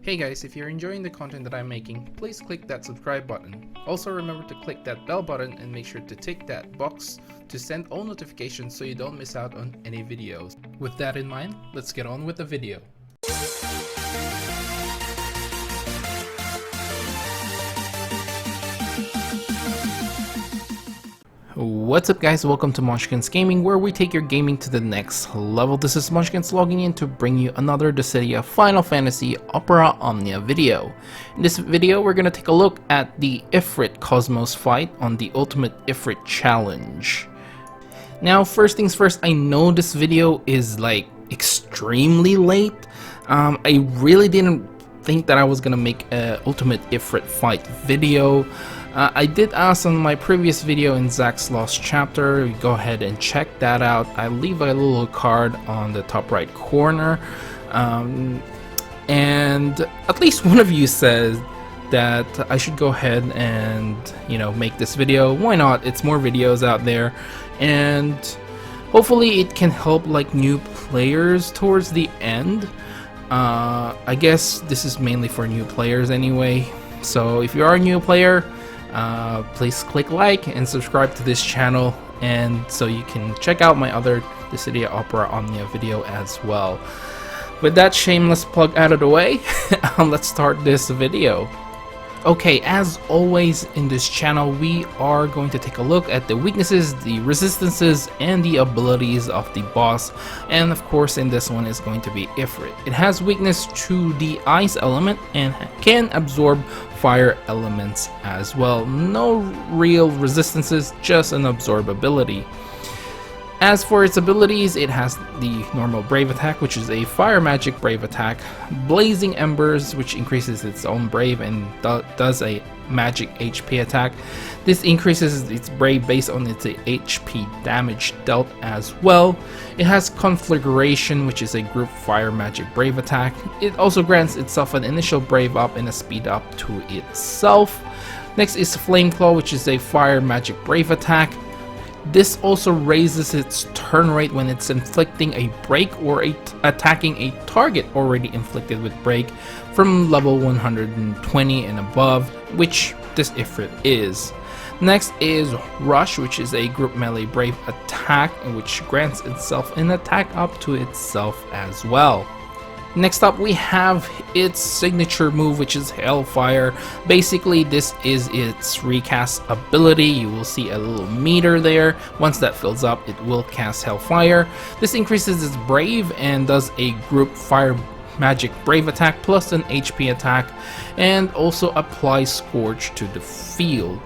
Hey guys, if you're enjoying the content that I'm making, please click that subscribe button. Also remember to click that bell button and make sure to tick that box to send all notifications so you don't miss out on any videos. With that in mind, let's get on with the video. What's up guys, welcome to Munchkins Gaming, where we take your gaming to the next level. This is Munchkins logging in to bring you another Dissidia Final Fantasy Opera Omnia video. In this video we're going to take a look at the Ifrit Cosmos fight on the Ultimate Ifrit Challenge. Now first things first, I know this video is like extremely late. I really didn't think that I was going to make an Ultimate Ifrit fight video. I did ask on my previous video in Zack's Lost Chapter. Go ahead and check that out. I leave a little card on the top right corner, and at least one of you says that I should go ahead and make this video. Why not? It's more videos out there, and hopefully it can help like new players towards the end. I guess this is mainly for new players anyway, so if you are a new player, please click like and subscribe to this channel, and so you can check out my other Dissidia Opera Omnia video as well. With that shameless plug out of the way, let's start this video. Okay, as always in this channel, we are going to take a look at the weaknesses, the resistances, and the abilities of the boss. And of course, in this one is going to be Ifrit. It has weakness to the ice element and can absorb fire elements as well. No real resistances, just an absorbability. As for its abilities, it has the normal Brave attack, which is a fire magic Brave attack, Blazing Embers, which increases its own Brave and does a magic HP attack. This increases its Brave based on its HP damage dealt as well. It has Conflagration, which is a group fire magic Brave attack. It also grants itself an initial Brave up and a speed up to itself. Next is Flame Claw, which is a fire magic Brave attack. This also raises its turn rate when it's inflicting a break or attacking a target already inflicted with break from level 120 and above, which this Ifrit is. Next is Rush, which is a group melee Brave attack, which grants itself an attack up to itself as well. Next up, we have its signature move, which is Hellfire. Basically, this is its recast ability. You will see a little meter there. Once that fills up, it will cast Hellfire. This increases its Brave and does a group fire magic Brave attack plus an HP attack, and also applies Scorch to the field.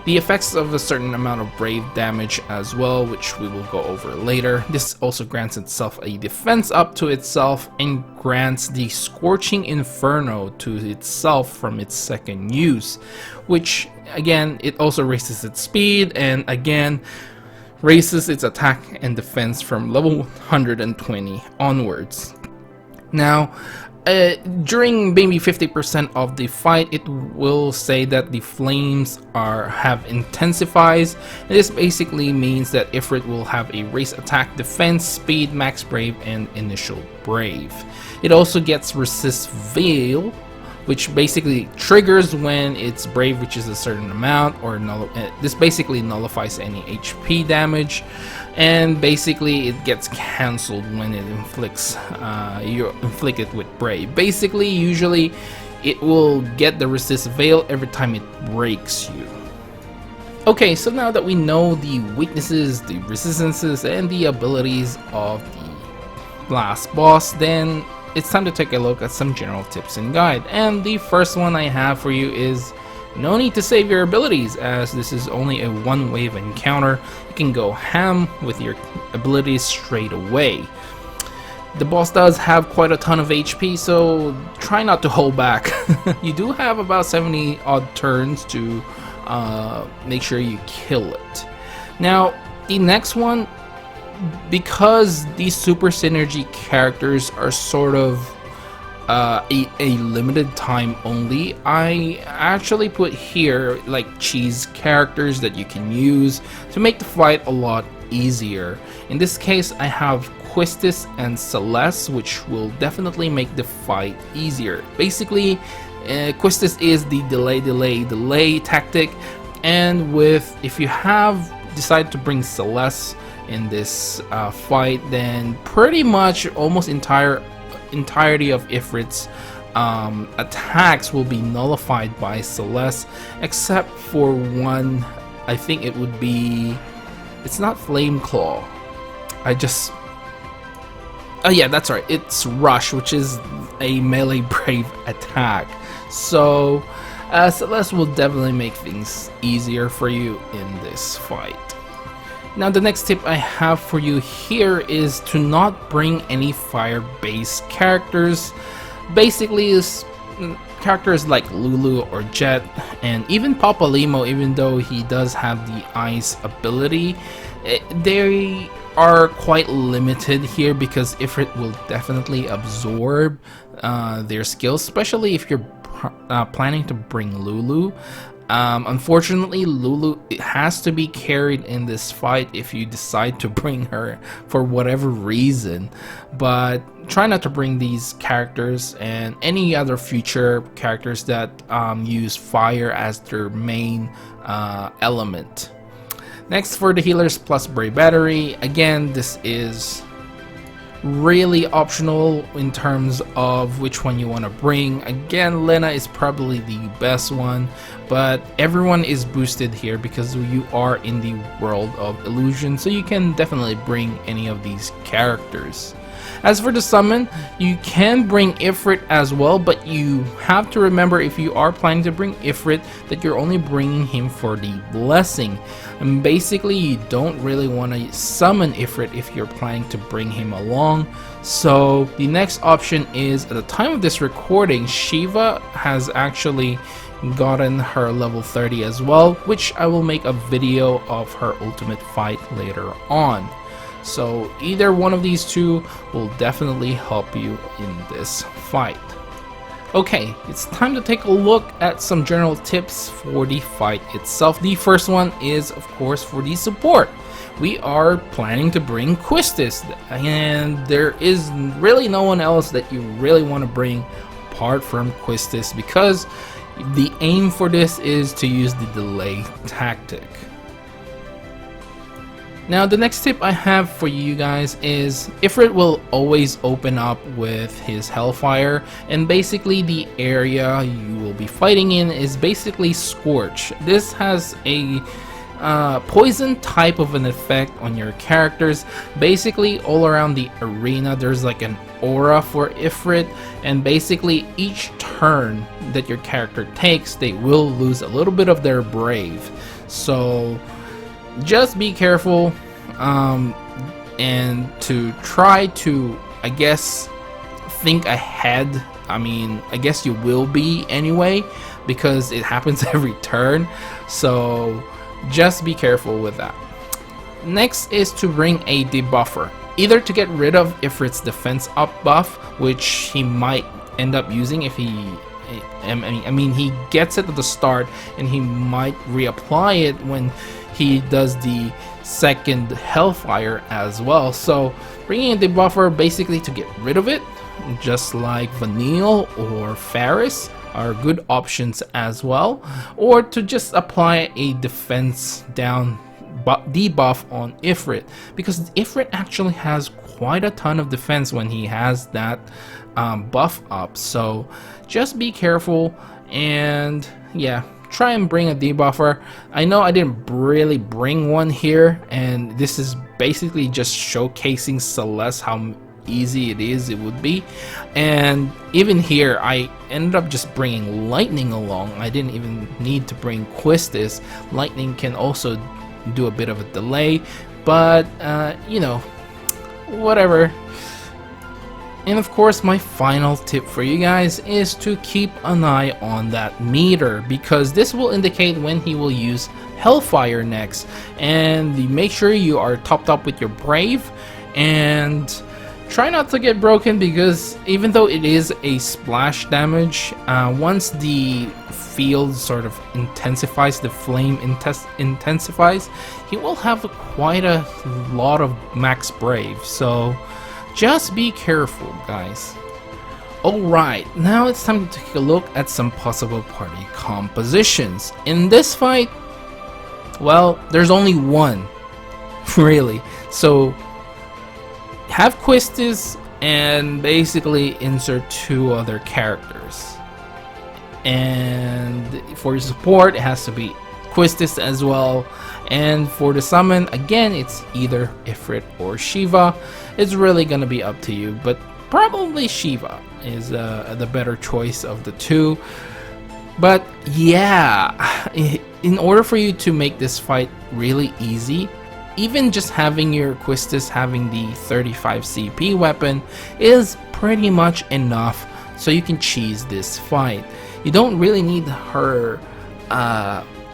The effects of a certain amount of Brave damage as well, which we will go over later. This also grants itself a defense up to itself and grants the Scorching Inferno to itself from its second use, which again, it also raises its speed and again raises its attack and defense from level 120 onwards. Now, during maybe 50% of the fight, it will say that the flames have intensifies. This basically means that Ifrit will have a race attack, defense, speed, max Brave, and initial Brave. It also gets Resist Veil, which basically triggers when it's Brave reaches a certain amount, or this basically nullifies any HP damage, and basically it gets cancelled when it inflicts you inflict it with Brave. Basically, usually it will get the Resist Veil every time it breaks you. Okay, so now that we know the weaknesses, the resistances, and the abilities of the last boss, then it's time to take a look at some general tips and guide. And the first one I have for you is no need to save your abilities, as this is only a one wave encounter. You can go ham with your abilities straight away. The boss does have quite a ton of HP, so try not to hold back. You do have about 70 odd turns to make sure you kill it. Now the next one, because these super synergy characters are sort of a limited time only, I actually put here like cheese characters that you can use to make the fight a lot easier. In this case, I have Quistis and Celeste, which will definitely make the fight easier. Basically, Quistis is the delay tactic, and if you have decided to bring Celeste in this fight, then pretty much almost entirety of Ifrit's attacks will be nullified by Celeste, except for one. I think it would be, it's not Flame Claw. Oh yeah, that's right, it's Rush, which is a melee brave attack. So Celeste will definitely make things easier for you in this fight. Now the next tip I have for you here is to not bring any fire-based characters. Basically, is characters like Lulu or Jet, and even Papalimo, even though he does have the ice ability, they are quite limited here because Ifrit will definitely absorb their skills, especially if you're planning to bring Lulu. Unfortunately, Lulu has to be carried in this fight if you decide to bring her for whatever reason, but try not to bring these characters and any other future characters that use fire as their main element. Next, for the healers plus Brave Battery, again, this is really optional in terms of which one you want to bring. Again, Lena is probably the best one, but everyone is boosted here because you are in the world of illusion, so you can definitely bring any of these characters. As for the summon, you can bring Ifrit as well, but you have to remember, if you are planning to bring Ifrit, that you're only bringing him for the blessing. And basically, you don't really want to summon Ifrit if you're planning to bring him along. So the next option is, at the time of this recording, Shiva has actually gotten her level 30 as well, which I will make a video of her ultimate fight later on. So either one of these two will definitely help you in this fight. Okay, it's time to take a look at some general tips for the fight itself. The first one is, of course, for the support. We are planning to bring Quistis, and there is really no one else that you really want to bring apart from Quistis, because the aim for this is to use the delay tactic. Now the next tip I have for you guys is, Ifrit will always open up with his Hellfire, and basically the area you will be fighting in is basically Scorch. This has a poison type of an effect on your characters. Basically all around the arena there's like an aura for Ifrit, and basically each turn that your character takes, they will lose a little bit of their brave. So just be careful, and to try to, I guess, think ahead. I mean, I guess you will be anyway, because it happens every turn, so just be careful with that. Next is to bring a debuffer, either to get rid of Ifrit's defense up buff, which he might end up using if he he gets it at the start, and he might reapply it when he does the second Hellfire as well. So bringing a debuffer basically to get rid of it, just like Vanille or Faris, are good options as well, or to just apply a defense down debuff on Ifrit, because Ifrit actually has quite a ton of defense when he has that buff up. So just be careful, and yeah, try and bring a debuffer. I know I didn't really bring one here, and this is basically just showcasing Celeste, how easy it would be. And even here I ended up just bringing Lightning along. I didn't even need to bring Quistis. Lightning can also do a bit of a delay, but you know, whatever. And of course, my final tip for you guys is to keep an eye on that meter, because this will indicate when he will use Hellfire next. And make sure you are topped up with your Brave, and try not to get broken, because even though it is a splash damage, once the field sort of intensifies, the flame intensifies, he will have quite a lot of max Brave. So Just be careful, guys. Alright, now it's time to take a look at some possible party compositions. In this fight, well, there's only one, really. So, have Quistis and basically insert 2 other characters. And for your support, it has to be Quistis as well. And for the summon, again, it's either Ifrit or Shiva. It's really gonna be up to you, but probably Shiva is the better choice of the 2. But yeah, in order for you to make this fight really easy, even just having your Quistis having the 35 CP weapon is pretty much enough so you can cheese this fight. You don't really need her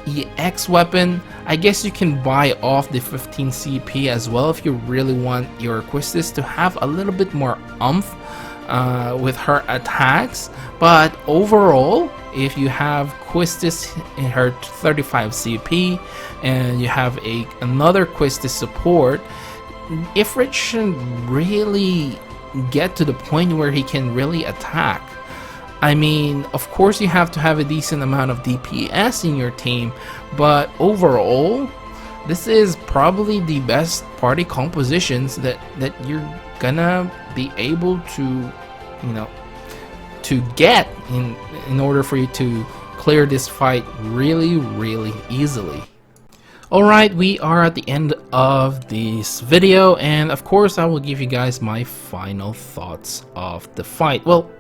EX weapon. I guess you can buy off the 15 CP as well if you really want your Quistis to have a little bit more oomph with her attacks. But overall, if you have Quistis in her 35 CP and you have another Quistis support, Ifrit should really get to the point where he can really attack. I mean, of course you have to have a decent amount of DPS in your team, but overall, this is probably the best party compositions that you're gonna be able to, you know, to get in order for you to clear this fight really easily. Alright, we are at the end of this video, and of course I will give you guys my final thoughts of the fight. Well,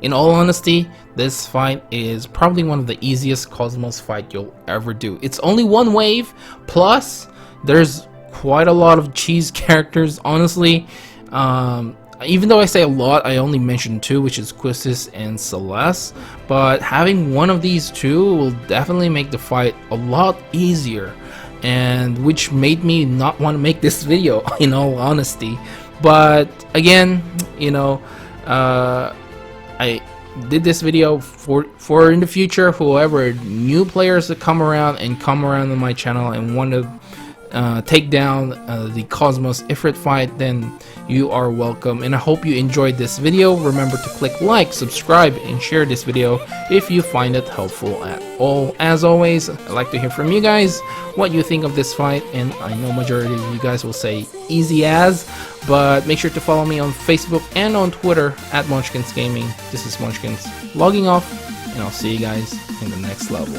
in all honesty, this fight is probably one of the easiest Cosmos fight you'll ever do. It's only one wave, plus there's quite a lot of cheese characters, honestly. Even though I say a lot, I only mentioned 2, which is Quistis and Celeste. But having one of these 2 will definitely make the fight a lot easier, and which made me not want to make this video, in all honesty. But again, you know, I did this video for in the future, whoever new players that come around on my channel and want to take down the Cosmos Ifrit fight, then you are welcome. And I hope you enjoyed this video. Remember to click like, subscribe, and share this video if you find it helpful at all. As always, I'd like to hear from you guys what you think of this fight, and I know majority of you guys will say easy as, but make sure to follow me on Facebook and on Twitter at Munchkins Gaming. This is Munchkins logging off, and I'll see you guys in the next level.